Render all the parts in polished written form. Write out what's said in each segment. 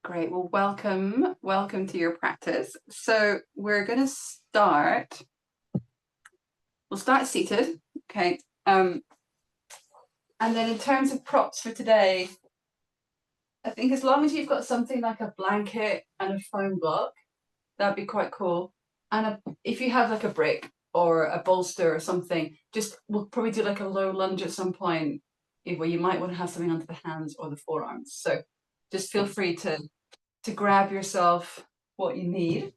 Great. Well, welcome to your practice. So we're going to start. We'll start seated, okay? And then in terms of props for today, I think as long as you've got something like a blanket and a foam block, that'd be quite cool. And if you have like a brick or a bolster or something, we'll probably do like a low lunge at some point where you might want to have something under the hands or the forearms. So just feel free to grab yourself what you need.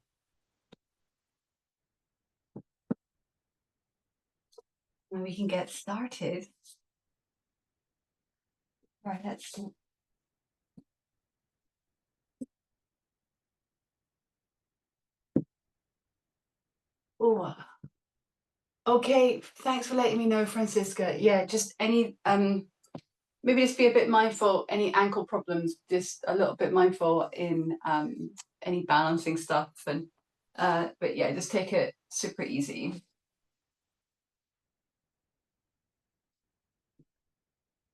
And we can get started. Right, let's see. Oh, okay. Thanks for letting me know, Francisca. Yeah, just any maybe just be a bit mindful. Any ankle problems, just a little bit mindful in any balancing stuff. And but yeah, just take it super easy.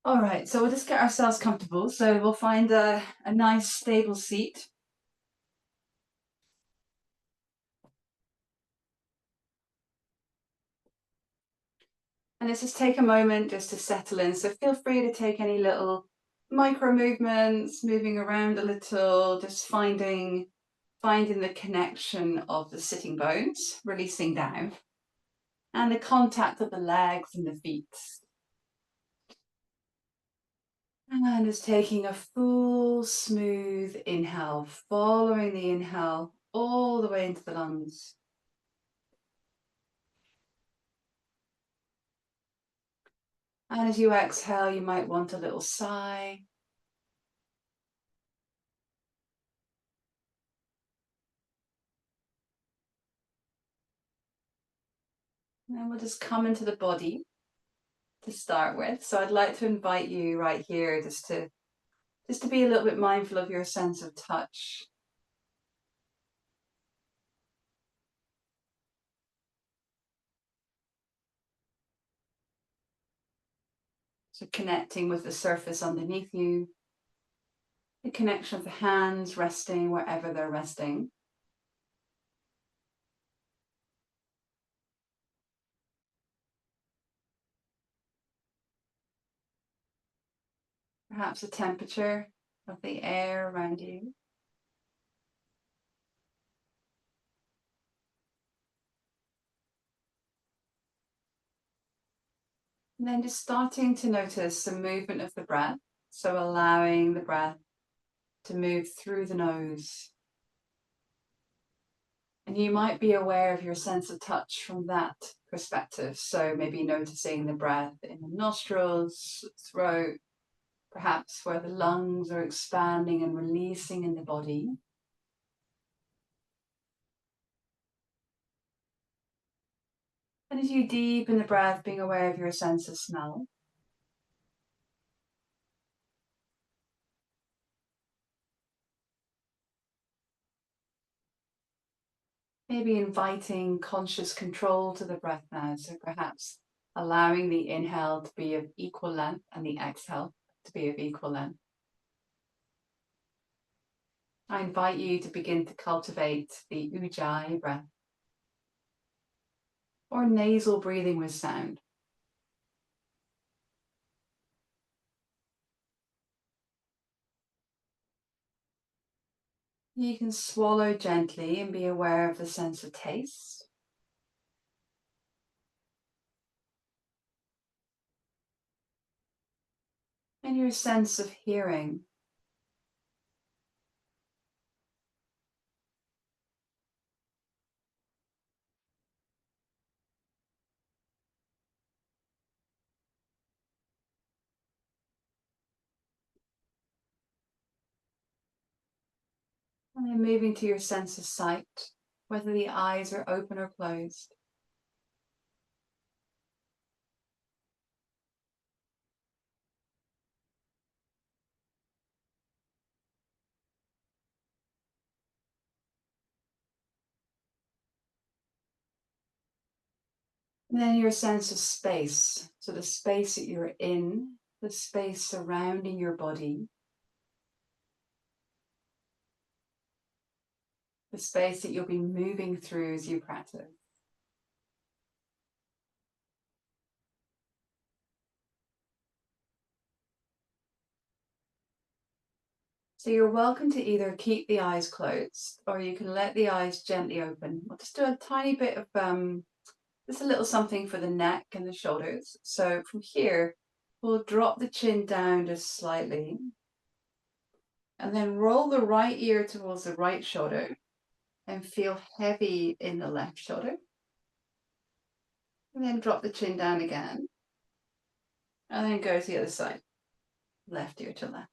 All right, so we'll just get ourselves comfortable. So we'll find a nice stable seat. And let's just take a moment just to settle in. So feel free to take any little micro movements, moving around a little, just finding the connection of the sitting bones, releasing down, and the contact of the legs and the feet. And just taking a full, smooth inhale, following the inhale all the way into the lungs. And as you exhale, you might want a little sigh. And we'll just come into the body to start with. So I'd like to invite you right here just to be a little bit mindful of your sense of touch. So connecting with the surface underneath you, the connection of the hands resting wherever they're resting. Perhaps the temperature of the air around you. And then just starting to notice the movement of the breath. So allowing the breath to move through the nose. And you might be aware of your sense of touch from that perspective. So maybe noticing the breath in the nostrils, throat, perhaps where the lungs are expanding and releasing in the body. And as you deepen the breath, being aware of your sense of smell. Maybe inviting conscious control to the breath now. So perhaps allowing the inhale to be of equal length and the exhale to be of equal length. I invite you to begin to cultivate the ujjayi breath, or nasal breathing with sound. You can swallow gently and be aware of the sense of taste. And your sense of hearing. And then moving to your sense of sight, whether the eyes are open or closed. And then your sense of space, so the space that you're in, the space surrounding your body. the space that you'll be moving through as you practice. So you're welcome to either keep the eyes closed or you can let the eyes gently open. We'll just do a tiny bit of just a little something for the neck and the shoulders. So from here, we'll drop the chin down just slightly and then roll the right ear towards the right shoulder and feel heavy in the left shoulder. And then drop the chin down again and then go to the other side, left ear to left.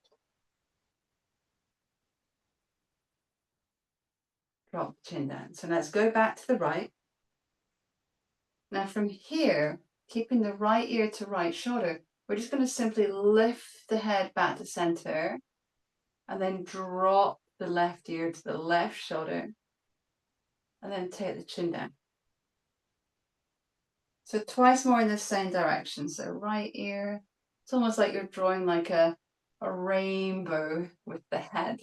Drop the chin down. So let's go back to the right. Now from here, keeping the right ear to right shoulder, we're just going to simply lift the head back to center and then drop the left ear to the left shoulder and then take the chin down. So twice more in the same direction. So right ear, it's almost like you're drawing like a rainbow with the head.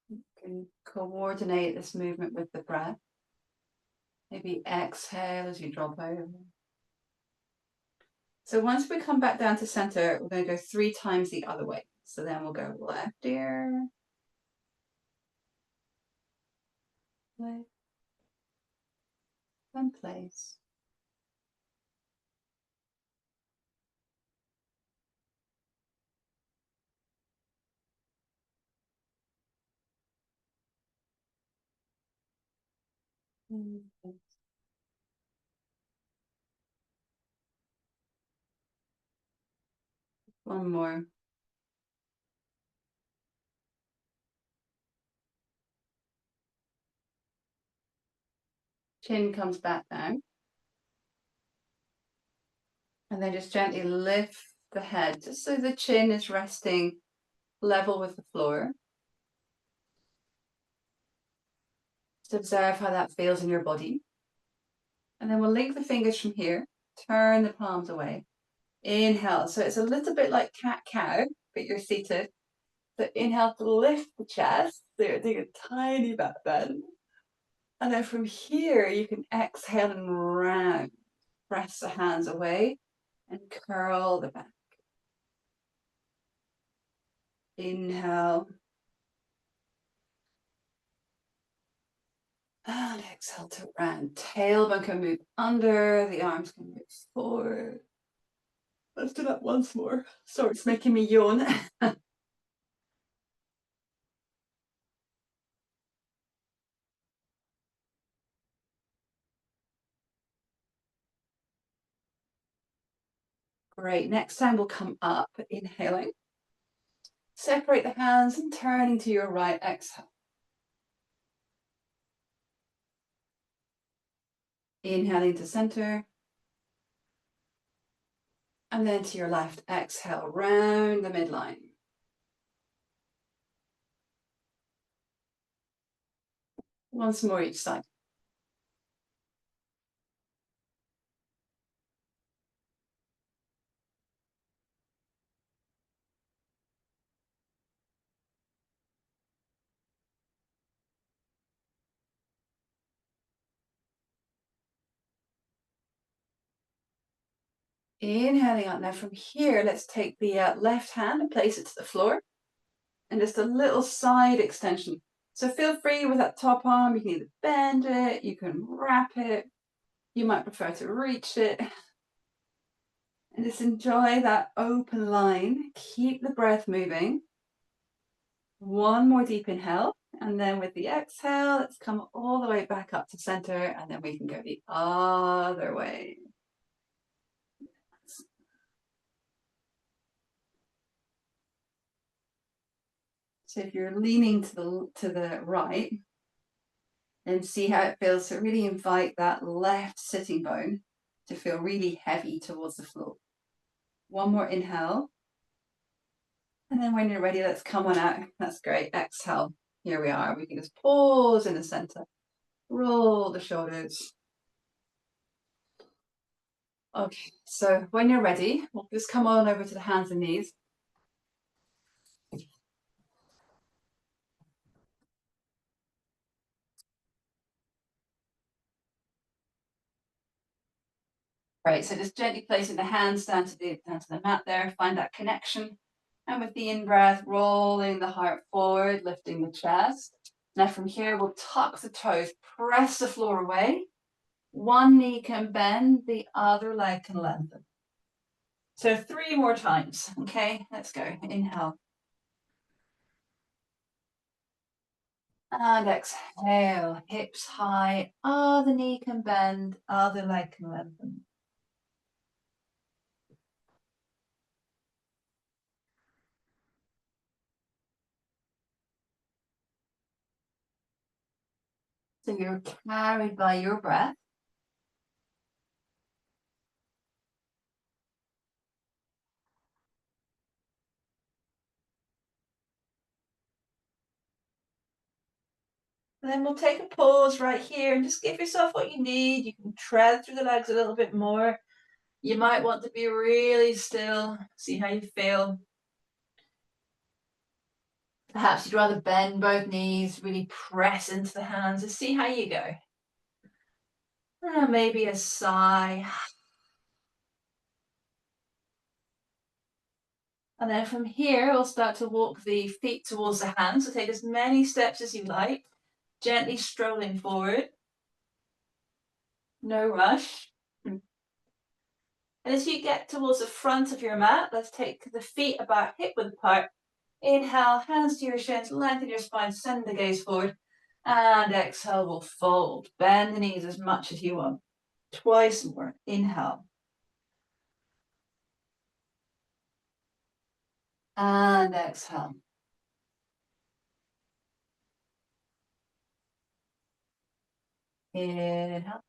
You can coordinate this movement with the breath. Maybe exhale as you drop over. So once we come back down to center, we're going to go 3 times the other way. So then we'll go left ear, left, and place. And place. One more. Chin comes back down. And then just gently lift the head, just so the chin is resting level with the floor. Just observe how that feels in your body. And then we'll link the fingers from here, turn the palms away. Inhale, so it's a little bit like cat-cow, but you're seated. So inhale to lift the chest, so take a tiny back bend. And then from here, you can exhale and round. Press the hands away and curl the back. Inhale. And exhale to round. Tailbone can move under, the arms can move forward. Let's do that once more. Sorry, it's making me yawn. Great. Next time we'll come up, inhaling. Separate the hands and turning to your right, exhale. Inhaling to center. And then to your left, exhale, round the midline. Once more each side. Inhaling out. Now from here, let's take the left hand and place it to the floor. And just a little side extension. So feel free with that top arm, you can either bend it, you can wrap it, you might prefer to reach it. And just enjoy that open line. Keep the breath moving. One more deep inhale. And then with the exhale, let's come all the way back up to center. And then we can go the other way. So if you're leaning to the right, and see how it feels. So really invite that left sitting bone to feel really heavy towards the floor. One more inhale. And then when you're ready, let's come on out. That's great. Exhale. Here we are. We can just pause in the center. Roll the shoulders. Okay, so when you're ready, we'll just come on over to the hands and knees. Right, so just gently placing the hands down to the mat there, find that connection. And with the in-breath, rolling the heart forward, lifting the chest. Now from here, we'll tuck the toes, press the floor away. One knee can bend, the other leg can lengthen. So 3 more times, okay? Let's go. Inhale. And exhale, hips high, other knee can bend, other leg can lengthen. So you're carried by your breath. And then we'll take a pause right here and just give yourself what you need. You can tread through the legs a little bit more. You might want to be really still, see how you feel. Perhaps you'd rather bend both knees, really press into the hands and see how you go. Maybe a sigh. And then from here, we'll start to walk the feet towards the hands. So take as many steps as you like, gently strolling forward. No rush. And as you get towards the front of your mat, let's take the feet about hip width apart. Inhale, hands to your shins, lengthen your spine, send the gaze forward. And exhale, we'll fold. Bend the knees as much as you want. Twice more. Inhale. And exhale. Inhale.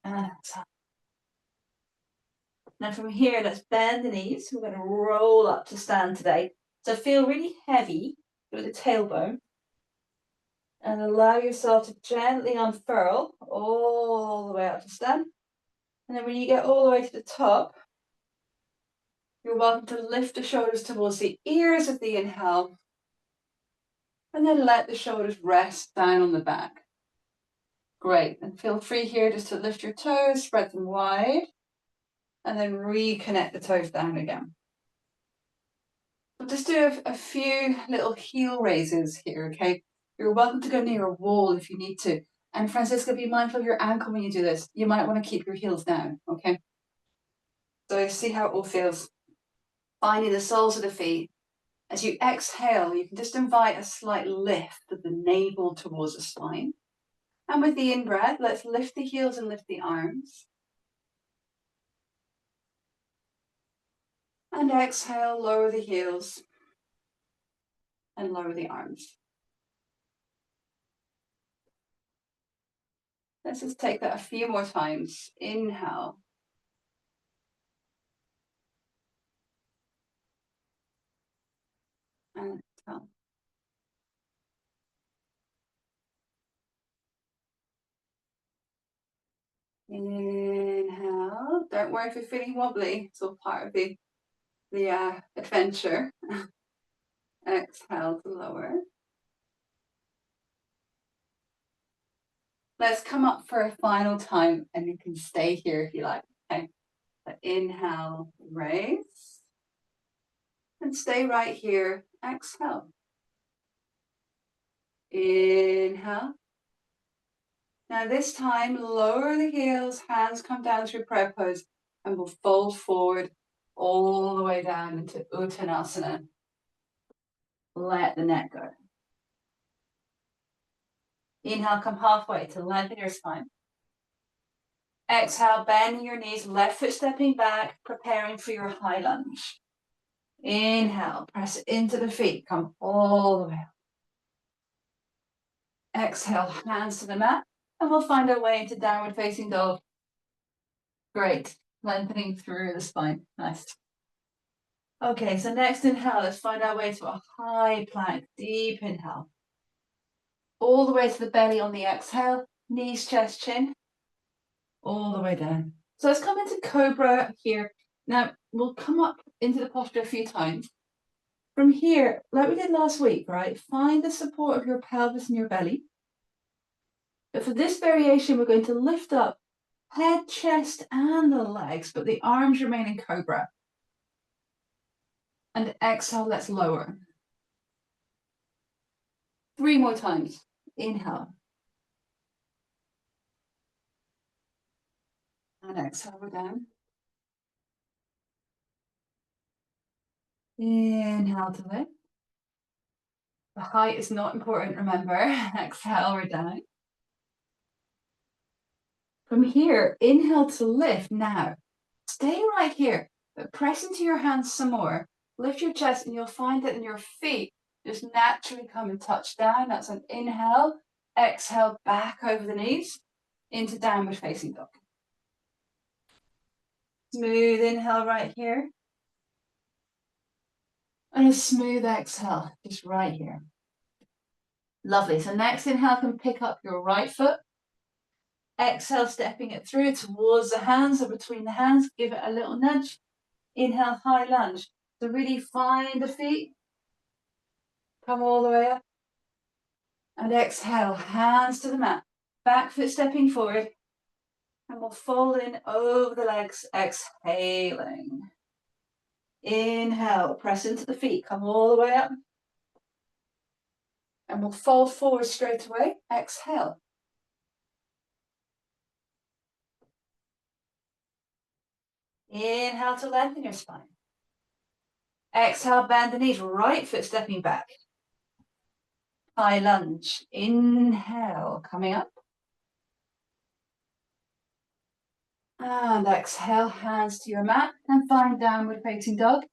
And exhale. Now from here, let's bend the knees. We're going to roll up to stand today. So feel really heavy with the tailbone. And allow yourself to gently unfurl all the way up to stand. And then when you get all the way to the top, you're welcome to lift the shoulders towards the ears with the inhale. And then let the shoulders rest down on the back. Great. And feel free here just to lift your toes, spread them wide. And then reconnect the toes down again. We'll just do a few little heel raises here, okay? You're welcome to go near a wall if you need to. And Francisca, be mindful of your ankle when you do this. You might want to keep your heels down, okay? So see how it all feels. Finding the soles of the feet. As you exhale, you can just invite a slight lift of the navel towards the spine. And with the in-breath, let's lift the heels and lift the arms. And exhale, lower the heels and lower the arms. Let's just take that a few more times. Inhale. And exhale. Inhale. Don't worry if you're feeling wobbly. It's all part of the adventure. Exhale to lower. Let's come up for a final time, and you can stay here if you like. Okay. So inhale, raise. And stay right here. Exhale. Inhale. Now this time, lower the heels, hands come down through prayer pose, and we'll fold forward all the way down into Uttanasana. Let the neck go. Inhale, come halfway to lengthen your spine. Exhale, bending your knees, left foot stepping back, preparing for your high lunge. Inhale, press into the feet, come all the way up. Exhale, hands to the mat, and we'll find our way into downward facing dog. Great, lengthening through the spine, nice. Okay, so next inhale, let's find our way to a high plank, deep inhale. All the way to the belly on the exhale, Knees, chest, chin, all the way down. So let's come into cobra here. Now, we'll come up into the posture a few times. From here, like we did last week, right? Find the support of your pelvis and your belly. But for this variation, we're going to lift up head, chest, and the legs, but the arms remain in cobra. And exhale, let's lower. 3 more times. Inhale. And exhale, we're down. Inhale to lift. The height is not important, remember. Exhale, we're down. From here, inhale to lift. Now, stay right here, but press into your hands some more. Lift your chest and you'll find that in your feet just naturally come and touch down. That's an inhale. Exhale, back over the knees into downward facing dog. Smooth inhale right here. And a smooth exhale, just right here. Lovely. So next inhale can pick up your right foot. Exhale, stepping it through towards the hands or between the hands. Give it a little nudge. Inhale, high lunge. So really find the feet. Come all the way up. And exhale, hands to the mat. Back foot stepping forward. And we'll fold in over the legs, exhaling. Inhale, press into the feet. Come all the way up. And we'll fold forward straight away. Exhale. Inhale to lengthen your spine. Exhale, bend the knees, right foot stepping back. High lunge. Inhale, coming up. And exhale, hands to your mat and find downward facing dog.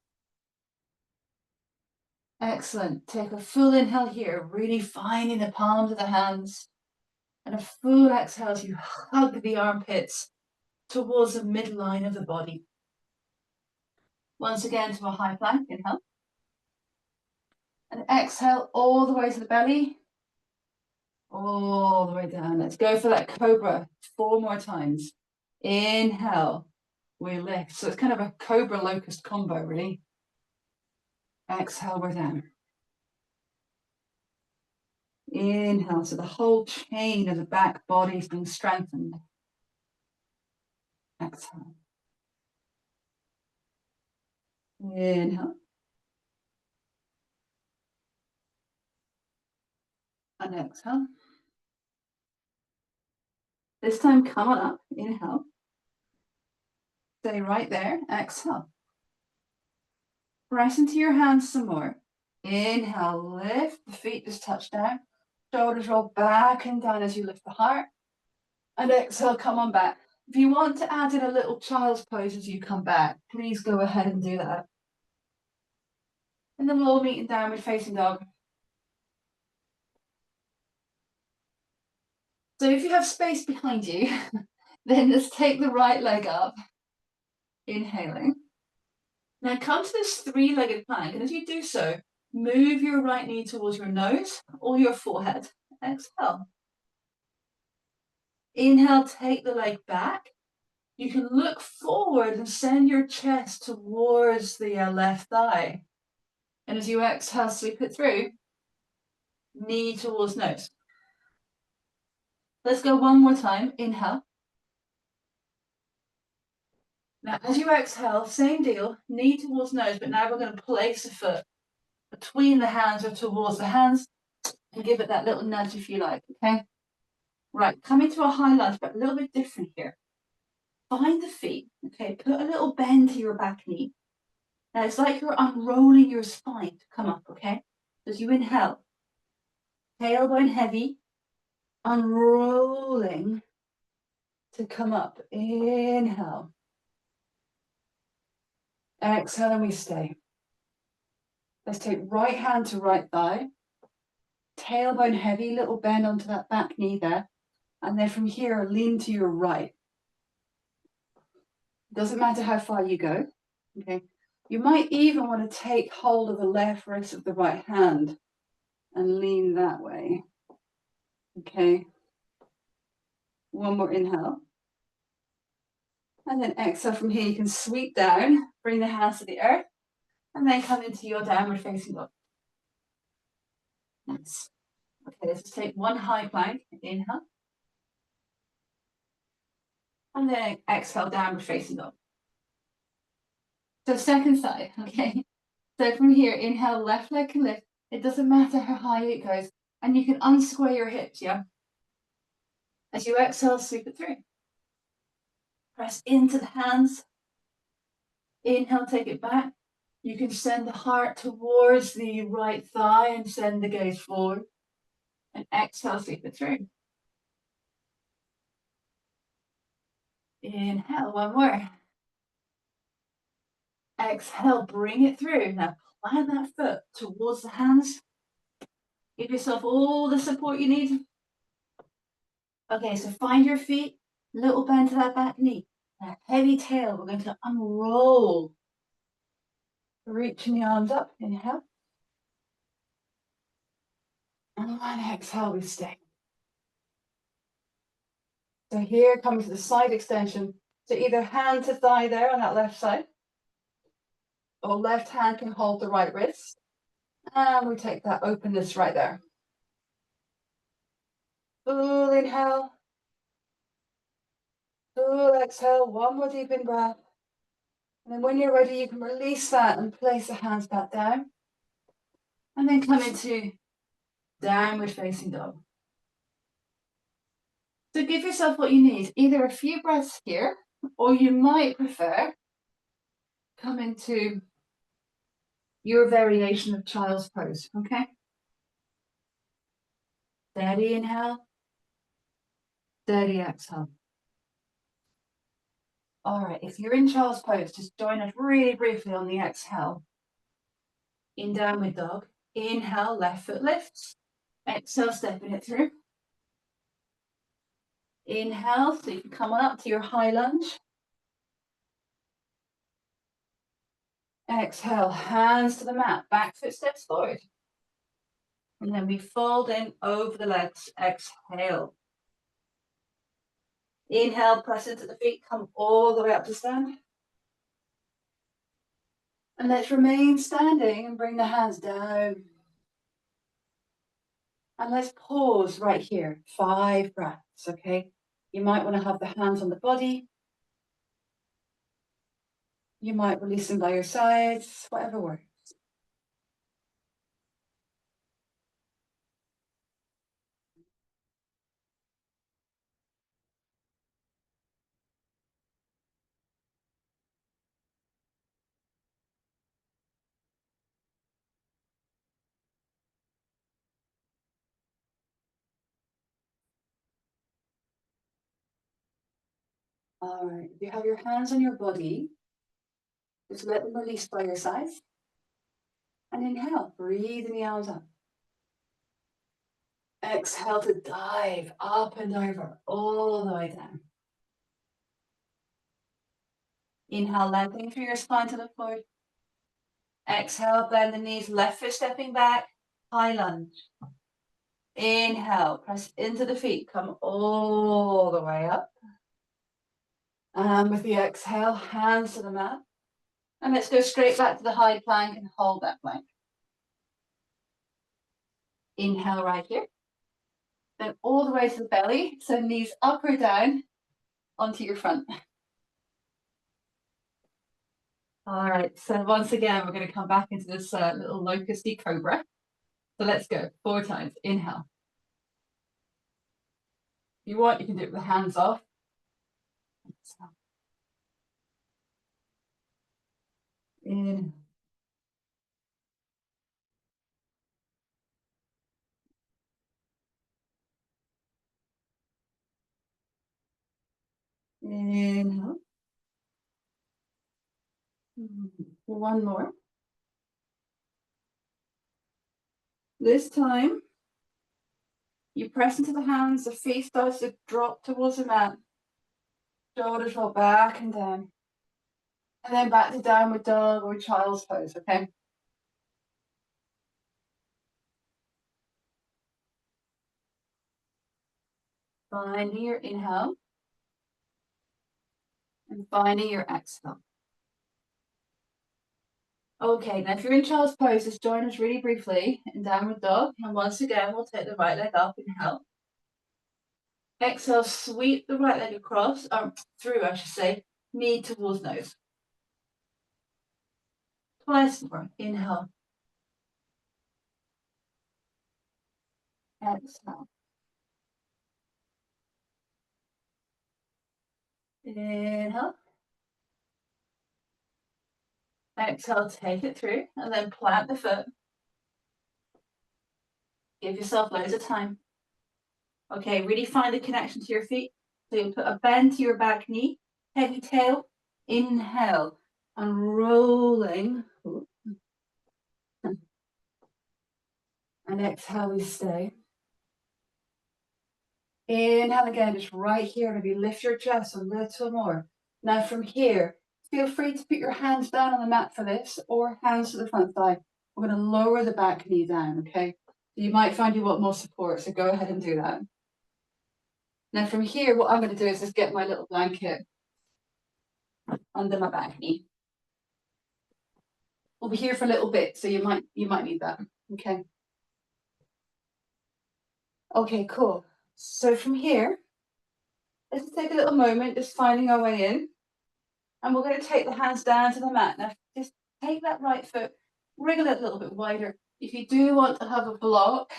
Excellent. Take a full inhale here, really finding the palms of the hands. And a full exhale as you hug the armpits towards the midline of the body. Once again to a high plank, inhale. And exhale all the way to the belly. All the way down. Let's go for that cobra 4 more times. Inhale, we lift. So it's kind of a cobra locust combo, really. Exhale, we're down. Inhale, so the whole chain of the back body is being strengthened. Exhale. Inhale. And exhale. This time, come on up. Inhale. Stay right there. Exhale. Press into your hands some more. Inhale, lift. The feet just touch down. Shoulders roll back and down as you lift the heart. And exhale, come on back. If you want to add in a little child's pose as you come back, please go ahead and do that. And then we'll all meet in downward facing dog. So if you have space behind you, then just take the right leg up. Inhaling. Now come to this 3-legged plank, and as you do so, move your right knee towards your nose or your forehead. Exhale. Inhale, take the leg back. You can look forward and send your chest towards the left thigh. And as you exhale, sweep it through. Knee towards nose. Let's go one more time. Inhale. Now, as you exhale, same deal. Knee towards nose, but now we're going to place a foot between the hands or towards the hands and give it that little nudge if you like, okay? Right, come into a high lunge, but a little bit different here. Find the feet, okay? Put a little bend to your back knee. Now, it's like you're unrolling your spine to come up, okay? As you inhale, tailbone heavy, unrolling to come up. Inhale. Exhale, and we stay. Let's take right hand to right thigh. Tailbone heavy, little bend onto that back knee there. And then from here, lean to your right. Doesn't matter how far you go, okay? You might even want to take hold of the left wrist of the right hand and lean that way, okay? One more inhale. And then exhale from here, you can sweep down, bring the hands to the earth, and then come into your downward facing dog. Nice. Okay, let's just take one high plank. Inhale. And then exhale, downward facing dog. So second side, okay? So from here, inhale, left leg can lift. It doesn't matter how high it goes. And you can unsquare your hips, yeah? As you exhale, sweep it through. Press into the hands. Inhale, take it back. You can send the heart towards the right thigh and send the gaze forward. And exhale, sweep it through. Inhale, one more. Exhale, bring it through. Now plant that foot towards the hands. Give yourself all the support you need. Okay, so find your feet, little bend to that back knee. A heavy tail, we're going to unroll. Reaching the arms up, inhale. And exhale, we stay. So here comes the side extension. So either hand to thigh there on that left side, or left hand can hold the right wrist. And we take that openness right there. Full inhale. Full exhale, one more deep in breath. And then when you're ready, you can release that and place the hands back down. And then come into downward facing dog. So give yourself what you need, either a few breaths here, or you might prefer come into your variation of child's pose, okay? Steady inhale, steady exhale. All right, if you're in child's pose, just join us really briefly on the exhale. In downward dog, inhale, left foot lifts. Exhale, stepping it through. Inhale, so you can come on up to your high lunge. Exhale, hands to the mat, back foot steps forward. And then we fold in over the legs, exhale. Inhale, press into the feet, come all the way up to stand. And let's remain standing and bring the hands down. And let's pause right here, 5 breaths, okay? You might want to have the hands on the body. You might release them by your sides, whatever works. All right, if you have your hands on your body, just let them release by your sides. And inhale, breathe in the arms up. Exhale to dive up and over, all the way down. Inhale, lengthening through your spine to look forward. Exhale, bend the knees, left foot stepping back, high lunge. Inhale, press into the feet, come all the way up. And with the exhale, hands to the mat. And let's go straight back to the high plank and hold that plank. Inhale right here. Then all the way to the belly, so knees up or down onto your front. All right, so once again, we're going to come back into this little locusty cobra. So let's go 4 times. Inhale. If you want, you can do it with the hands off. Inhale. Inhale. One more. This time, you press into the hands, the feet starts to drop towards the mat. Shoulders roll back and down. And then back to downward dog or child's pose, okay? Finding your inhale and finding your exhale. Okay, now if you're in child's pose, just join us really briefly in downward dog. And once again, we'll take the right leg up, inhale. Exhale, sweep the right leg across, through, I should say, knee towards nose. Twice more, inhale. Exhale. Inhale. Exhale, take it through, and then plant the foot. Give yourself loads of time. Okay, really find the connection to your feet. So you put a bend to your back knee, heavy tail, inhale, and rolling. And exhale, we stay. Inhale again, just right here. Maybe lift your chest a little more. Now from here, feel free to put your hands down on the mat for this, or hands to the front thigh. We're going to lower the back knee down, okay? You might find you want more support, so go ahead and do that. Now from here, what I'm going to do is just get my little blanket under my back knee. We'll be here for a little bit, so you might need that, okay? Okay, cool. So from here, let's take a little moment, just finding our way in. And we're going to take the hands down to the mat. Now, just take that right foot, wriggle it a little bit wider. If you do want to have a block,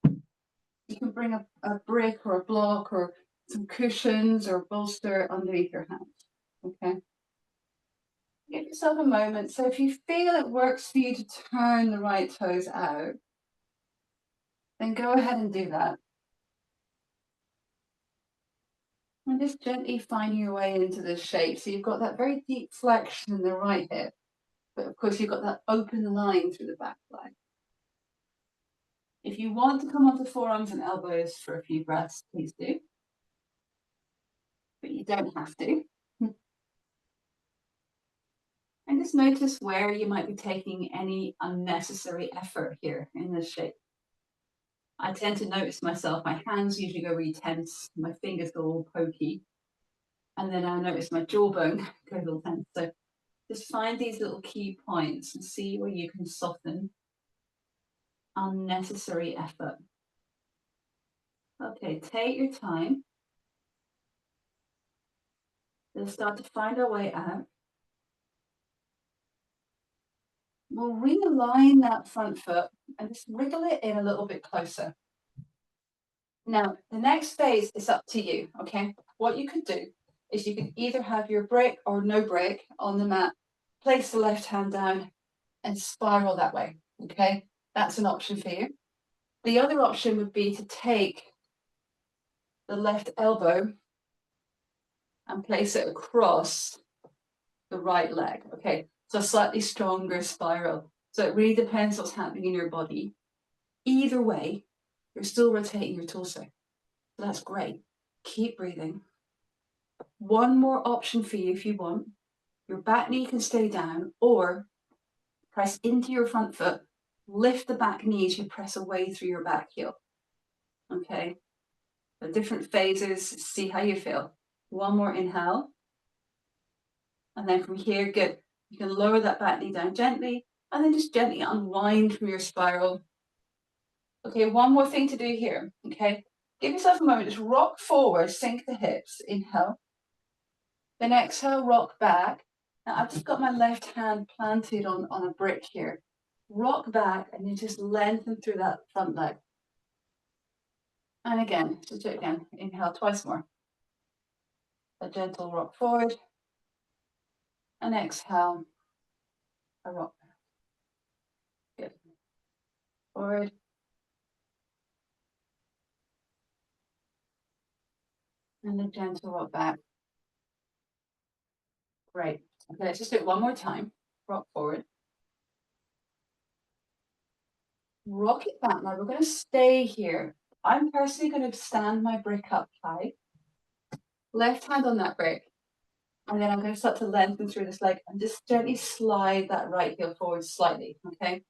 you can bring a brick or a block or some cushions or bolster underneath your hands, okay? Give yourself a moment. So if you feel it works for you to turn the right toes out, then go ahead and do that. And just gently finding your way into this shape. So you've got that very deep flexion in the right hip, but of course you've got that open line through the back leg. If you want to come onto forearms and elbows for a few breaths, please do. But you don't have to. And just notice where you might be taking any unnecessary effort here in this shape. I tend to notice myself, my hands usually go really tense, my fingers go all pokey, and then I notice my jawbone goes all tense. So just find these little key points and see where you can soften unnecessary effort. Okay, take your time. We'll start to find our way out. We'll realign that front foot and just wriggle it in a little bit closer. Now, the next phase is up to you, okay? What you could do is you can either have your brick or no brick on the mat, place the left hand down and spiral that way, okay? That's an option for you. The other option would be to take the left elbow and place it across the right leg, okay? So a slightly stronger spiral. So it really depends what's happening in your body. Either way, you're still rotating your torso. So that's great. Keep breathing. One more option for you if you want. Your back knee can stay down, or press into your front foot, lift the back knee as you press away through your back heel. Okay? The different phases, see how you feel. One more inhale. And then from here, good. You can lower that back knee down gently, and then just gently unwind from your spiral. Okay, one more thing to do here, okay? Give yourself a moment, just rock forward, sink the hips, inhale. Then exhale, rock back. Now I've just got my left hand planted on a brick here. Rock back and you just lengthen through that front leg. And again, just do it again. Inhale twice more. A gentle rock forward. And exhale, a rock back. Good. Forward. And a gentle rock back. Great. Okay, let's just do it one more time. Rock forward. Rock it back. Now we're going to stay here. I'm personally going to stand my brick up high. Left hand on that brick. And then I'm going to start to lengthen through this leg and just gently slide that right heel forward slightly, okay?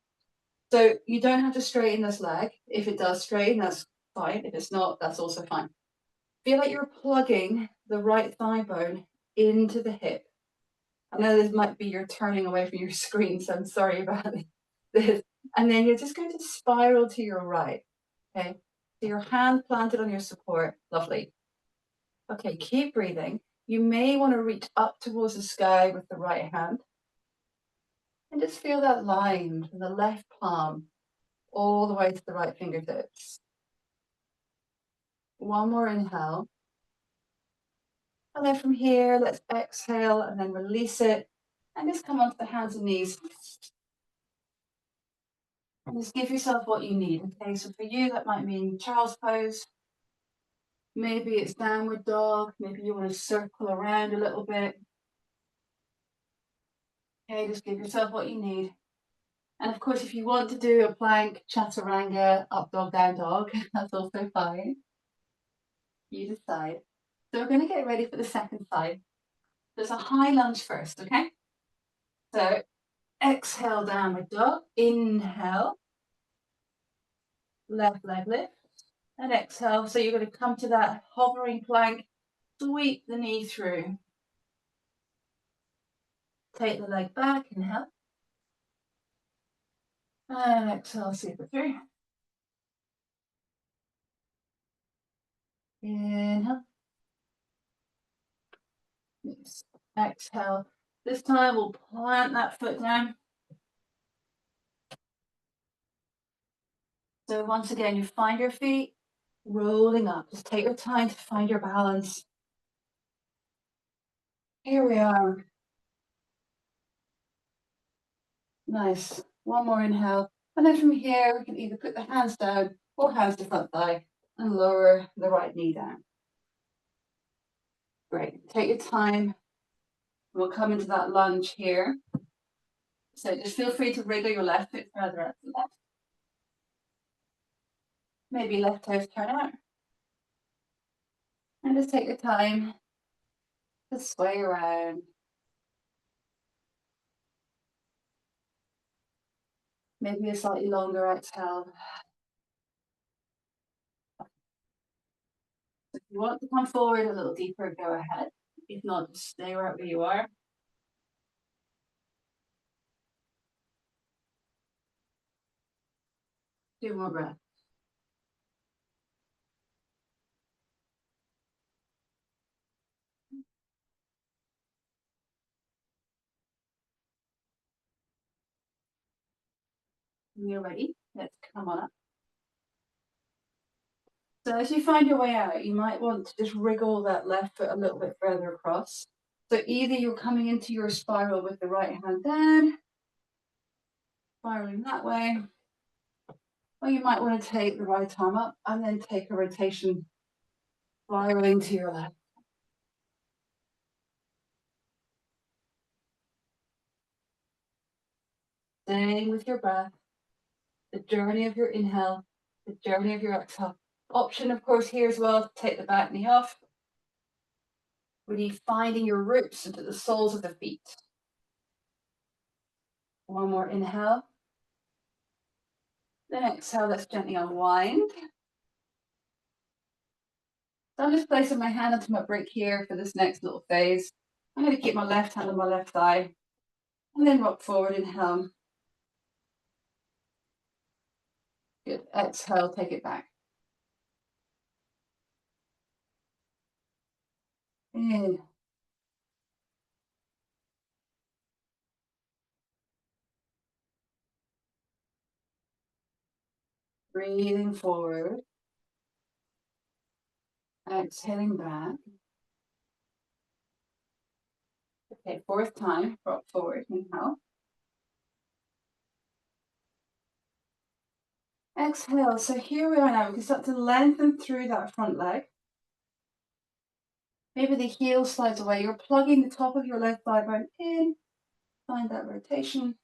So you don't have to straighten this leg. If it does straighten, that's fine. If it's not, that's also fine. feel like you're plugging the right thigh bone into the hip. I know this might be you're turning away from your screen, so I'm sorry about this. And then you're just going to spiral to your right. Okay. So your hand planted on your support. Lovely. Okay, keep breathing. You may want to reach up towards the sky with the right hand. And just feel that line from the left palm all the way to the right fingertips. One more inhale. And then from here, let's exhale and then release it. And just come onto the hands and knees. And just give yourself what you need. Okay, so for you, that might mean child's pose. Maybe it's downward dog. Maybe you want to circle around a little bit. Okay, just give yourself what you need. And of course, if you want to do a plank, chaturanga, up dog, down dog, that's also fine. You decide. So we're going to get ready for the second side. There's a high lunge first, okay? So exhale, downward dog. Inhale. Left leg lift. And exhale. So you're going to come to that hovering plank. Sweep the knee through. Take the leg back. Inhale. And exhale, sweep it through. Inhale. Yes. Exhale. This time we'll plant that foot down. So once again, you find your feet rolling up. Just take your time to find your balance. Here we are. Nice. One more inhale. And then from here, we can either put the hands down or hands to front thigh and lower the right knee down. Great. Take your time. We'll come into that lunge here. So just feel free to wriggle your left foot further out to the left. Maybe left toes turn out. And just take your time to sway around. Maybe a slightly longer exhale. If you want to come forward a little deeper, go ahead. If not, just stay right where you are. Two more breaths. When you're ready, let's come on up. So as you find your way out, you might want to just wriggle that left foot a little bit further across. So either you're coming into your spiral with the right hand down, spiraling that way, or you might want to take the right arm up and then take a rotation, spiraling to your left. Staying with your breath, the journey of your inhale, the journey of your exhale. Option, of course, here as well to take the back knee off. Really finding your roots into the soles of the feet. One more inhale. Then exhale, let's gently unwind. So I'm just placing my hand onto my brick here for this next little phase. I'm going to keep my left hand on my left thigh and then rock forward, inhale. Good. Exhale, take it back. In. Breathing forward. Exhaling back. Okay, fourth time, rock forward, inhale. Exhale. So here we are now. We can start to lengthen through that front leg. Maybe the heel slides away. You're plugging the top of your left thigh bone in. Find that rotation.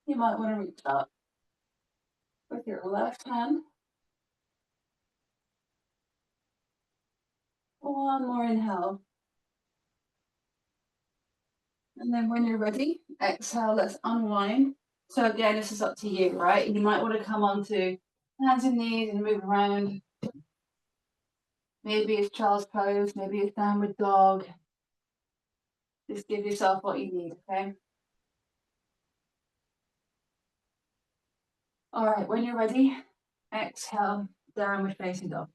You might want to reach up with your left hand. One more inhale. And then when you're ready, exhale, let's unwind. So again, this is up to you, right? You might want to come onto Hands and knees and move around. Maybe it's child's pose, maybe it's downward dog. Just give yourself what you need, okay? All right, when you're ready, exhale, downward facing dog.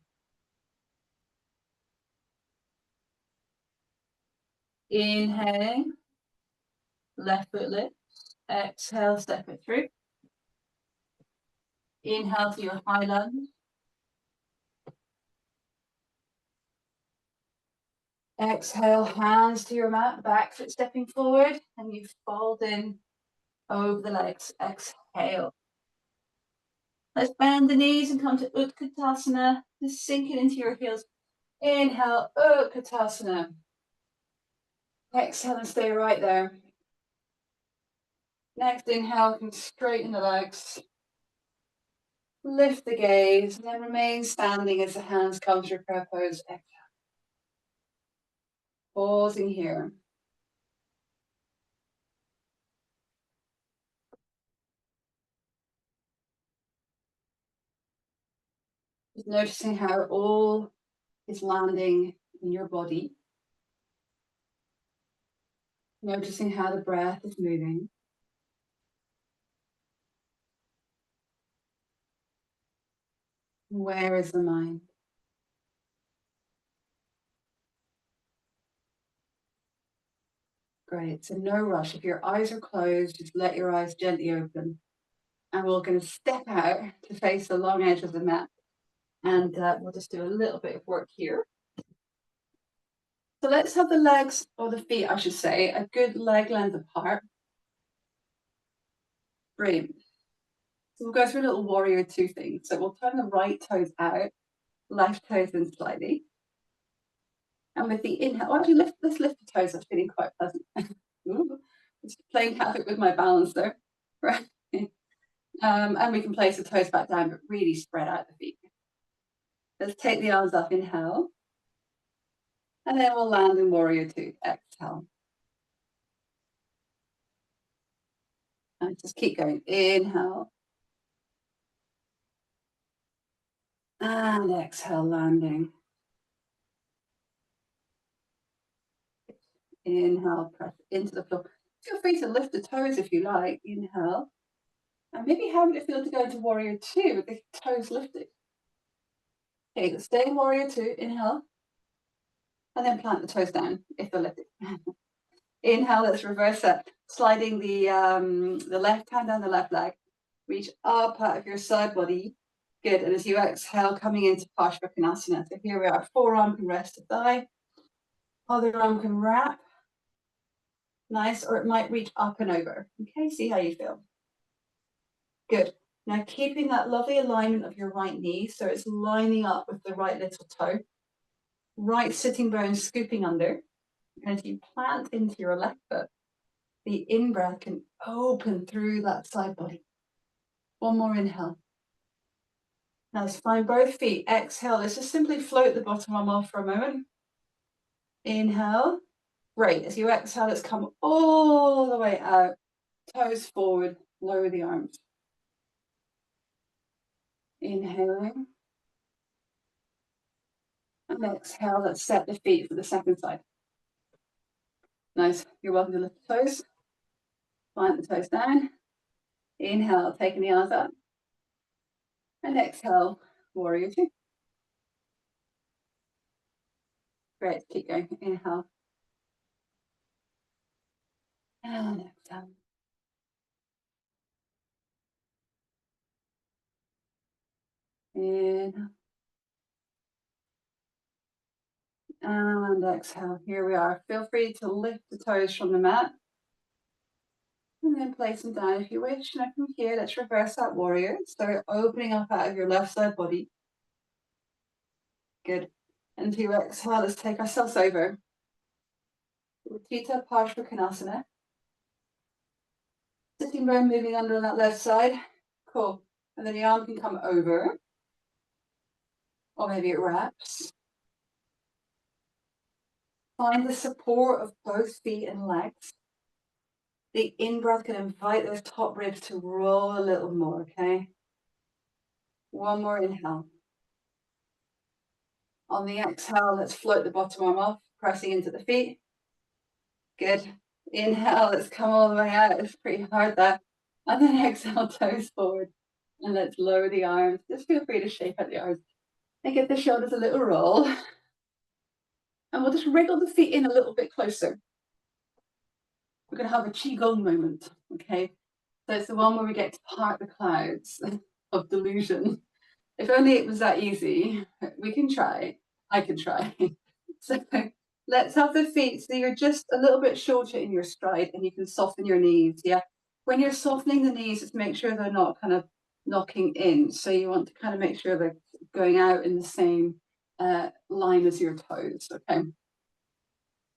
Inhaling, left foot lifts. Exhale, step it through. Inhale to your high lunge. Exhale, hands to your mat, back foot stepping forward, and you fold in over the legs. Exhale. Let's bend the knees and come to Utkatasana. Just sink it into your heels. Inhale, Utkatasana. Exhale and stay right there. Next inhale, can straighten the legs. Lift the gaze and then remain standing as the hands come to your prayer pose. Exhale. Pausing here. Just noticing how all is landing in your body. Noticing how the breath is moving. Where is the mind? Great. So no rush. If your eyes are closed, just let your eyes gently open. And we're going to step out to face the long edge of the mat. And we'll just do a little bit of work here. So let's have the legs, or the feet, I should say, a good leg length apart. Brilliant. So we'll go through a little warrior two things. So we'll turn the right toes out, left toes in slightly. And with the inhale, actually let's lift the toes. That's feeling quite pleasant. Just playing havoc with my balance there. Right. And we can place the toes back down, but really spread out the feet. Let's take the arms up, inhale. And then we'll land in warrior two, exhale. And just keep going, inhale. And exhale, landing. Inhale, press into the floor. Feel free to lift the toes if you like, inhale. And maybe how would it feel to go into warrior two with the toes lifted? Okay, stay in warrior two, inhale. And then plant the toes down if they're lifted. Inhale, let's reverse that. Sliding the left hand down the left leg. Reach up out of your side body. Good. And as you exhale, coming into Parsvakonasana. So here we are. Forearm can rest the thigh. Other arm can wrap. Nice. Or it might reach up and over. Okay, see how you feel. Good. Now keeping that lovely alignment of your right knee. So it's lining up with the right little toe. Right sitting bone scooping under. And as you plant into your left foot, the in-breath can open through that side body. One more inhale. Now let's find both feet. Exhale. Let's just simply float the bottom arm off for a moment. Inhale. Great. As you exhale, let's come all the way out. Toes forward. Lower the arms. Inhaling. And exhale. Let's set the feet for the second side. Nice. You're welcome to lift the toes. Plant the toes down. Inhale. Taking the arms up. And exhale. Warrior two. Great. Keep going. Inhale. And exhale. Inhale. And exhale. Here we are. Feel free to lift the toes from the mat. And then place them down if you wish. Now from here, let's reverse that warrior. So opening up out of your left side body. Good. And to exhale, let's take ourselves over. Utthita Parsvakonasana. Sitting bone moving under on that left side. Cool. And then the arm can come over. Or maybe it wraps. Find the support of both feet and legs. The in-breath can invite those top ribs to roll a little more, okay? One more inhale. On the exhale, let's float the bottom arm off, pressing into the feet. Good. Inhale, let's come all the way out. It's pretty hard there. And then exhale, toes forward. And let's lower the arms. Just feel free to shake out the arms and give the shoulders a little roll. And we'll just wriggle the feet in a little bit closer. We're going to have a qigong moment, okay? So it's the one where we get to part the clouds of delusion. If only it was that easy. We can try. I can try. So let's have the feet so you're just a little bit shorter in your stride and you can soften your knees. Yeah. When you're softening the knees, just make sure they're not kind of knocking in. So you want to kind of make sure they're going out in the same line as your toes. Okay.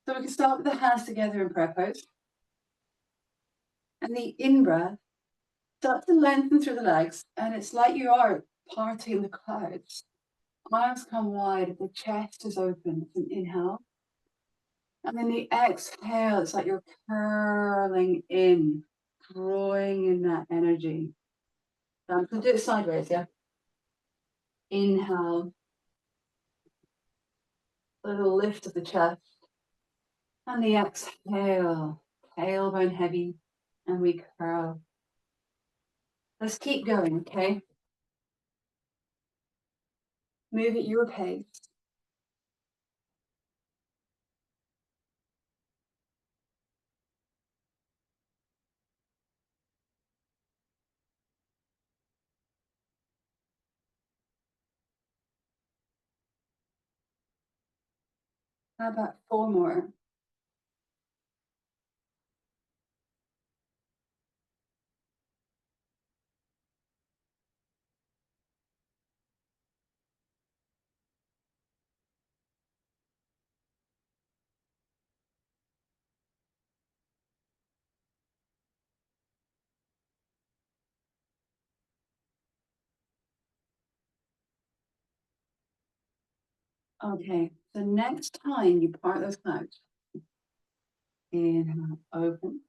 So we can start with the hands together in prayer pose. And the in-breath, start to lengthen through the legs. And it's like you are parting the clouds. Arms come wide, the chest is open. It's an inhale. And then the exhale, it's like you're curling in, drawing in that energy. So I'm going to do it sideways, yeah? Inhale. A little lift of the chest. And the exhale, tailbone heavy, and we curl. Let's keep going, okay? Move at your pace. How about 4 more? Okay, so next time you part those clouds, inhale, open.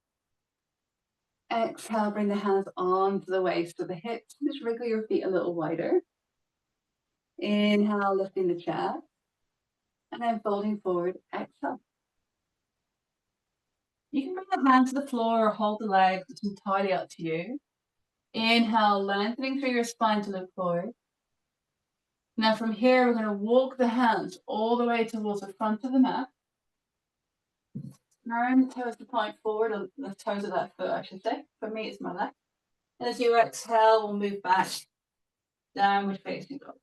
Exhale, bring the hands onto the waist of the hips. Just wriggle your feet a little wider. Inhale, lifting the chest. And then folding forward, exhale. You can bring the hands to the floor or hold the legs. It's entirely up to you. Inhale, lengthening through your spine to look forward. Now from here, we're going to walk the hands all the way towards the front of the mat. Turn the toes to point forward, or the toes of that foot, I should say. For me, it's my left. And as you exhale, we'll move back, downward facing dog.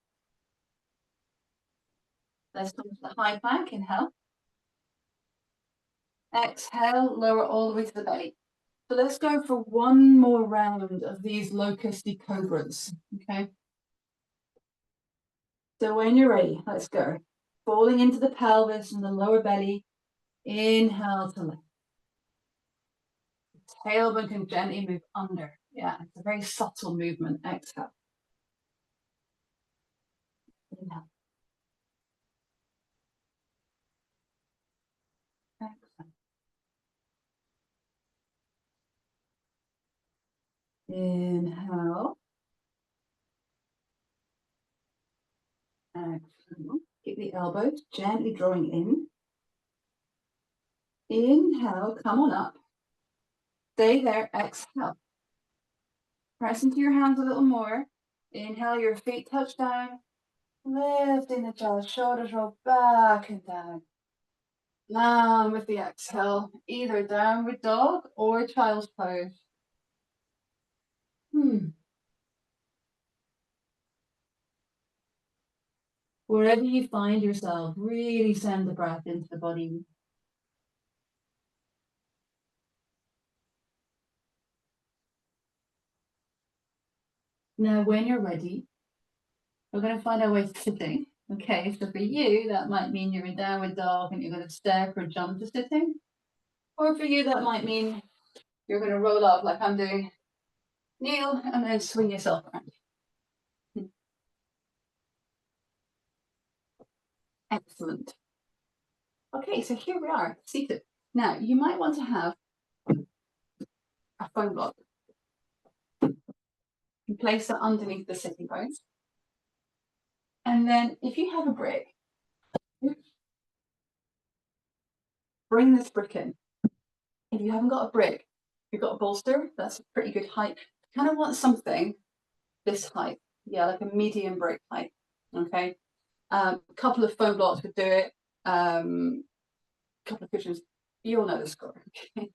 Let's come to the high plank, inhale. Exhale, lower all the way to the belly. So let's go for one more round of these locusty cobras, okay? So when you're ready, let's go. Falling into the pelvis and the lower belly. Inhale to lift. Tailbone can gently move under. Yeah, it's a very subtle movement. Exhale. Inhale. Exhale. Inhale. Exhale. Keep the elbows gently drawing in. Inhale, come on up. Stay there. Exhale. Press into your hands a little more. Inhale, your feet touch down. Lifting the jaw, shoulders roll back and down. Now with the exhale, either downward dog or child's pose. Wherever you find yourself, really send the breath into the body. Now, when you're ready, we're going to find our way to sitting. Okay, so for you, that might mean you're in downward dog and you're going to step or jump to sitting. Or for you, that might mean you're going to roll up like I'm doing. Kneel and then swing yourself around. Excellent. Okay, so here we are, seated. Now, you might want to have a foam block. You place it underneath the sitting bones. And then if you have a brick, bring this brick in. If you haven't got a brick, you've got a bolster, that's a pretty good height. Kind of want something this height. Yeah, like a medium brick height. Okay. A couple of foam blocks would do it. Couple of cushions. You'll know the score. Okay.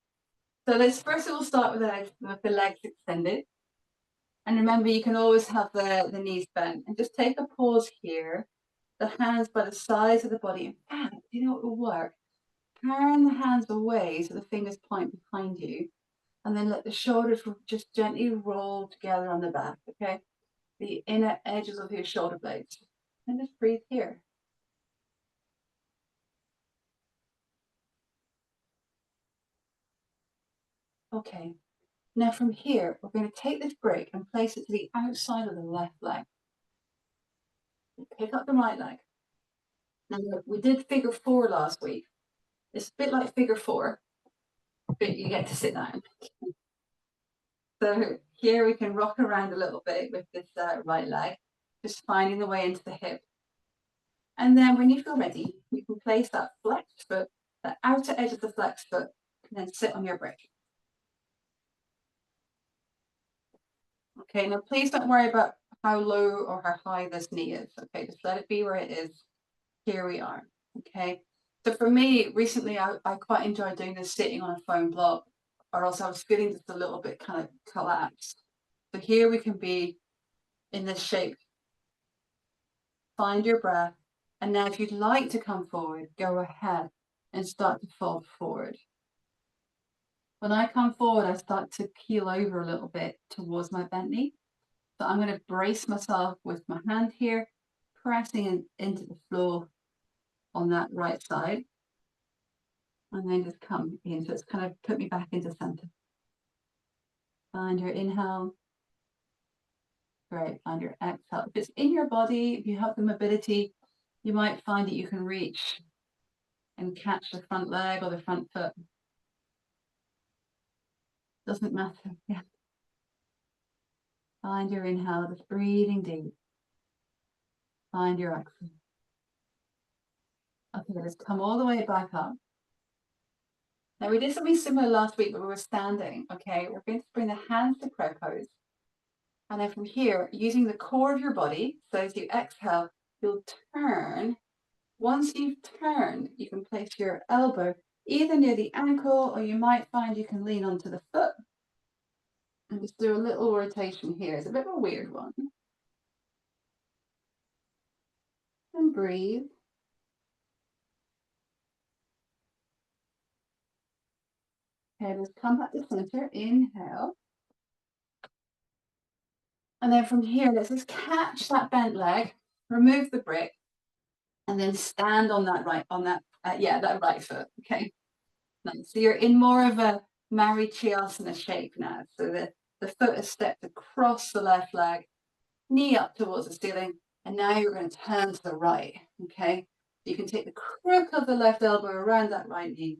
So let's first of all start with the legs extended. And remember, you can always have the knees bent. And just take a pause here. The hands by the sides of the body. In fact, you know what will work? Turn the hands away so the fingers point behind you. And then let the shoulders just gently roll together on the back, okay? The inner edges of your shoulder blades. And just breathe here. Okay. Now from here, we're going to take this brick and place it to the outside of the left leg. Pick up the right leg. Now we did figure 4 last week. It's a bit like figure 4, but you get to sit down. So here we can rock around a little bit with this right leg, just finding the way into the hip. And then when you feel ready, you can place that flexed foot, the outer edge of the flexed foot, and then sit on your brick. Okay, now please don't worry about how low or how high this knee is. Okay, just let it be where it is. Here we are. Okay, so for me, recently I quite enjoyed doing this sitting on a foam block, or else I was feeling just a little bit kind of collapsed. So here we can be in this shape. Find your breath. And now if you'd like to come forward, go ahead and start to fold forward. When I come forward, I start to keel over a little bit towards my bent knee. So I'm going to brace myself with my hand here, pressing into the floor on that right side. And then just come in. So it's kind of put me back into center. Find your inhale. Great. Find your exhale. If it's in your body, if you have the mobility, you might find that you can reach and catch the front leg or the front foot. Doesn't matter. Yeah. Find your inhale, just breathing deep. Find your exhale. Okay, let's come all the way back up. Now we did something similar last week, but we were standing. Okay, we're going to bring the hands to crow pose. And then from here, using the core of your body, so as you exhale, you'll turn. Once you've turned, you can place your elbow either near the ankle, or you might find you can lean onto the foot. And just do a little rotation here. It's a bit of a weird one. And breathe. Okay, let's come back to center. Inhale. And then from here, let's just catch that bent leg, remove the brick, and then stand on that that right foot. Okay. Nice. So you're in more of a Marichyasana shape now. So the foot is stepped across the left leg, knee up towards the ceiling, and now you're going to turn to the right. Okay. You can take the crook of the left elbow around that right knee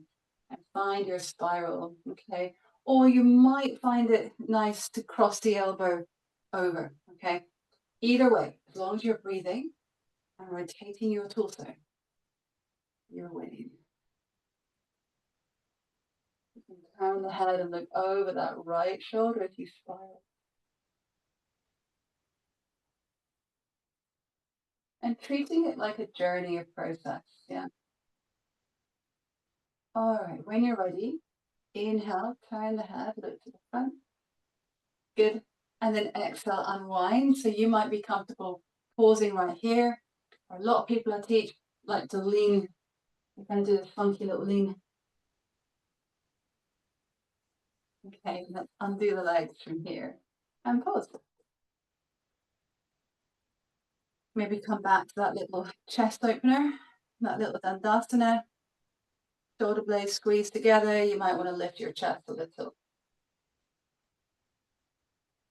and find your spiral. Okay. Or you might find it nice to cross the elbow over. Okay. Either way, as long as you're breathing and rotating your torso, you're winning. You can turn the head and look over that right shoulder as you spiral. And treating it like a journey of process. Yeah. All right. When you're ready, inhale, turn the head, look to the front. Good. And then exhale, unwind. So you might be comfortable pausing right here. A lot of people I teach like to lean. You can do this funky little lean. Okay, let's undo the legs from here and pause. Maybe come back to that little chest opener, that little Dandasana. Shoulder blades squeeze together. You might want to lift your chest a little.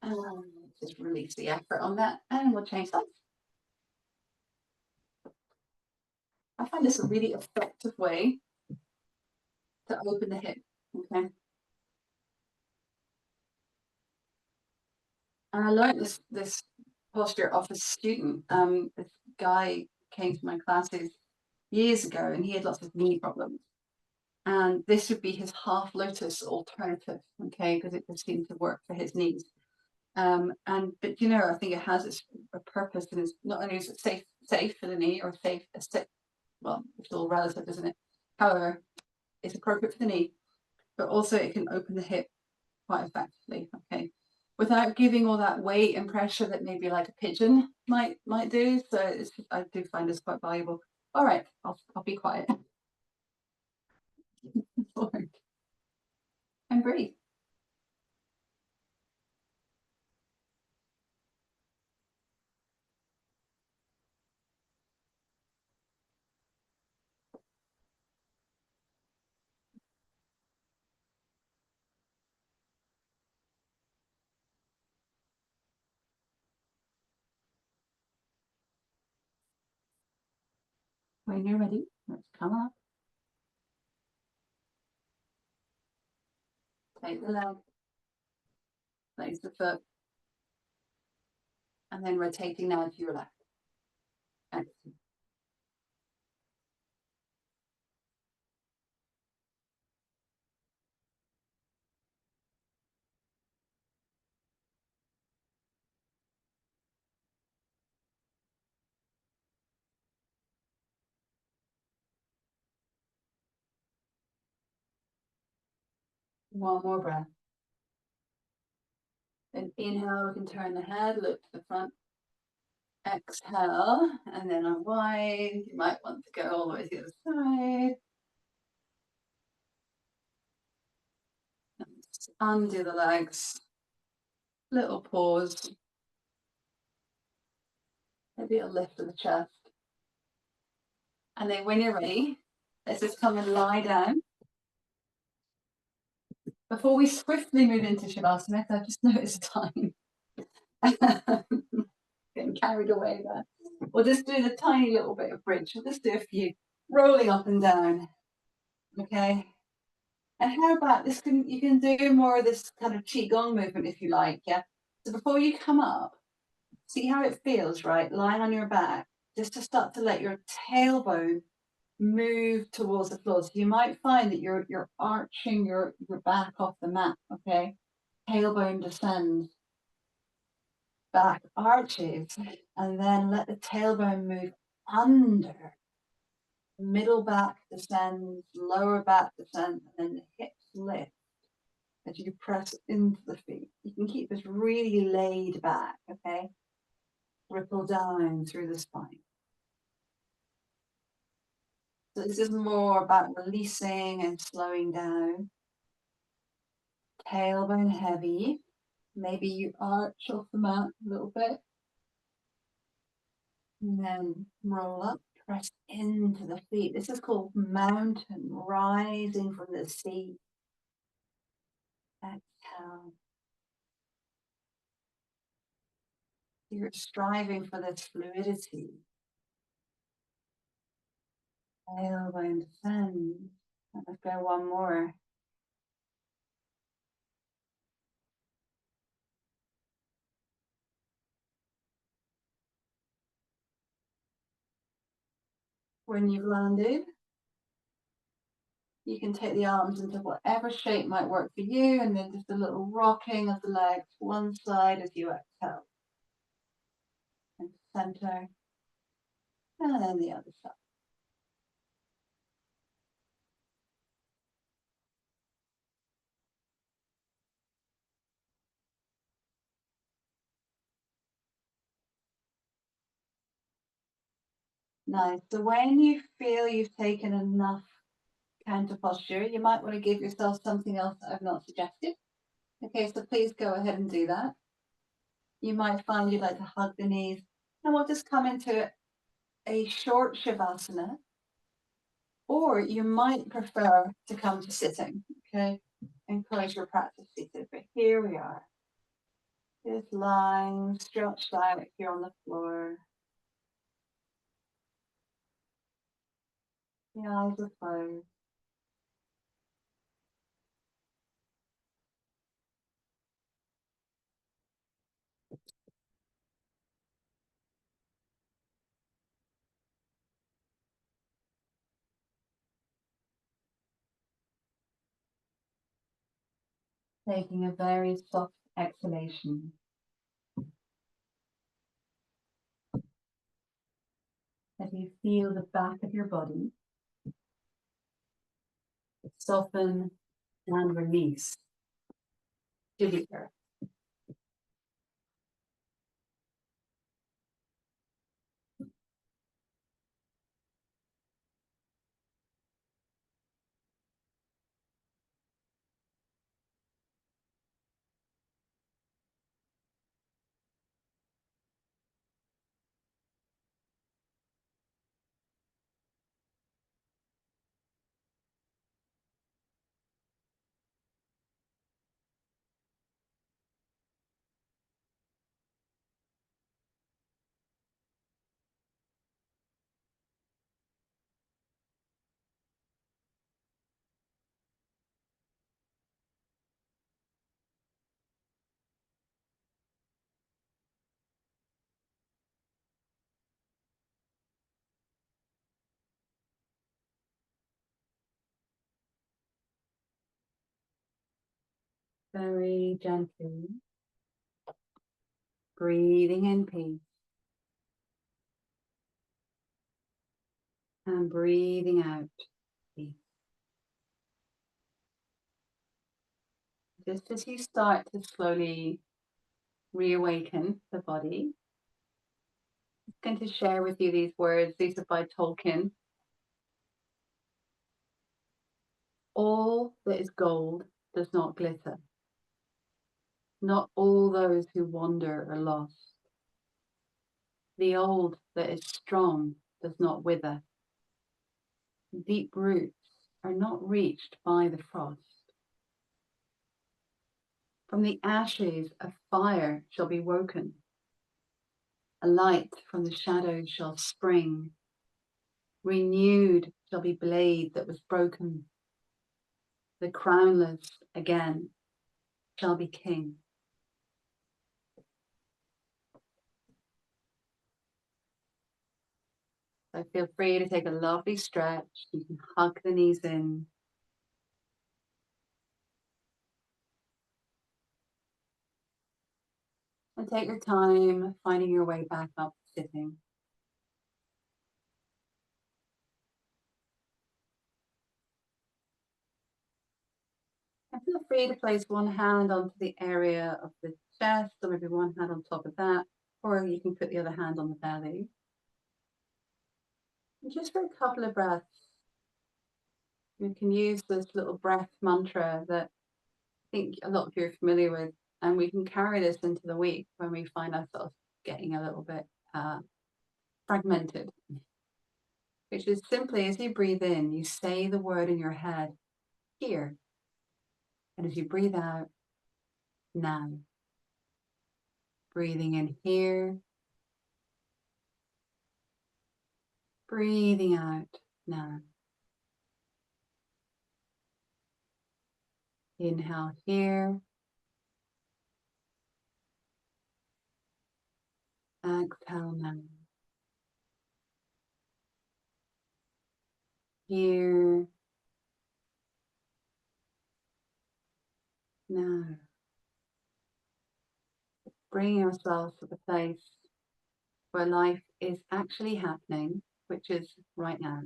And just release the effort on that, and we'll change sides. I find this a really effective way to open the hip. Okay. And I learned this posture off a student. This guy came to my classes years ago, and he had lots of knee problems. And this would be his half lotus alternative, okay, because it just seemed to work for his knees. But you know, I think it has a purpose, and it's not only is it safe for the knee, or safe, well, it's all relative, isn't it? However, it's appropriate for the knee, but also it can open the hip quite effectively, okay, without giving all that weight and pressure that maybe like a pigeon might do. So I do find this quite valuable. All right, I'll be quiet. And breathe. When you're ready, let's come up. Take the leg, place the foot, and then rotating now to your left. Excellent. One more breath. Then inhale, we can turn the head, look to the front. Exhale, and then unwind. You might want to go all the way to the other side. Undo the legs. Little pause. Maybe a lift of the chest. And then when you're ready, let's just come and lie down. Before we swiftly move into Shavasana, I've just noticed time. Getting carried away there. We'll just do a tiny little bit of bridge. We'll just do a few. Rolling up and down. Okay. And how about this? You can do more of this kind of qigong movement if you like. Yeah. So before you come up, see how it feels, right? Lying on your back, just to start to let your tailbone move towards the floor. So you might find that you're arching your back off the mat. Okay. Tailbone descends, back arches, and then let the tailbone move under. Middle back descends, lower back descends, and then the hips lift as you press into the feet. You can keep this really laid back, okay? Ripple down through the spine. So this is more about releasing and slowing down. Tailbone heavy. Maybe you arch off the mat a little bit. And then roll up, press into the feet. This is called mountain, rising from the sea. Exhale. You're striving for this fluidity. Tailbone descend. Let's go one more. When you've landed, you can take the arms into whatever shape might work for you, and then just a little rocking of the legs one side as you exhale. And center, and then the other side. Nice. So when you feel you've taken enough counter posture, you might want to give yourself something else that I've not suggested. Okay, so please go ahead and do that. You might find you'd like to hug the knees, and we'll just come into a short Shavasana, or you might prefer to come to sitting, okay? Encourage your practice seated, but here we are. Just lying stretched out here on the floor. The eyes are closed. Taking a very soft exhalation. As you feel the back of your body soften and release to the earth. Very gently, breathing in peace and breathing out peace. Just as you start to slowly reawaken the body, I'm going to share with you these words. These are by Tolkien. All that is gold does not glitter. Not all those who wander are lost. The old that is strong does not wither. Deep roots are not reached by the frost. From the ashes a fire shall be woken. A light from the shadows shall spring. Renewed shall be blade that was broken. The crownless again shall be king. So feel free to take a lovely stretch. You can hug the knees in. And take your time finding your way back up sitting. And feel free to place one hand onto the area of the chest, or maybe one hand on top of that, or you can put the other hand on the belly. And just for a couple of breaths, you can use this little breath mantra that I think a lot of you are familiar with, and we can carry this into the week when we find ourselves getting a little bit fragmented, which is simply as you breathe in, you say the word in your head, here, and as you breathe out, now. Breathing in here, breathing out now. Inhale here, exhale now. Here, now. Bringing ourselves to the place where life is actually happening, which is right now.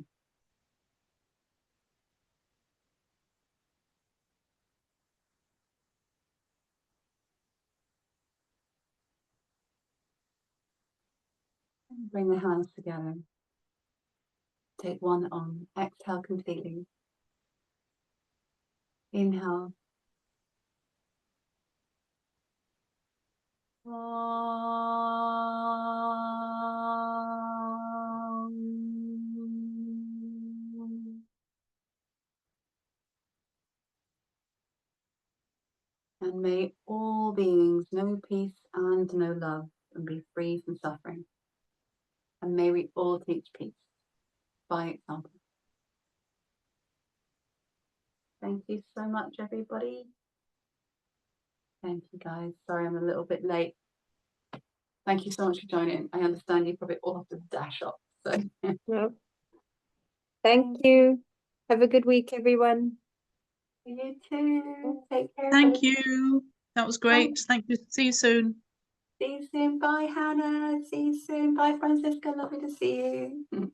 Bring the hands together. Take one on. Exhale completely. Inhale. And may all beings know peace and know love and be free from suffering. And may we all teach peace by example. Thank you so much, everybody. Thank you, guys. Sorry, I'm a little bit late. Thank you so much for joining. I understand you probably all have to dash off. So No. Thank you. Have a good week, everyone. You too. Take care. Thank you. That was great. Thank you. See you soon. See you soon. Bye, Hannah. See you soon. Bye, Francisca. Lovely to see you.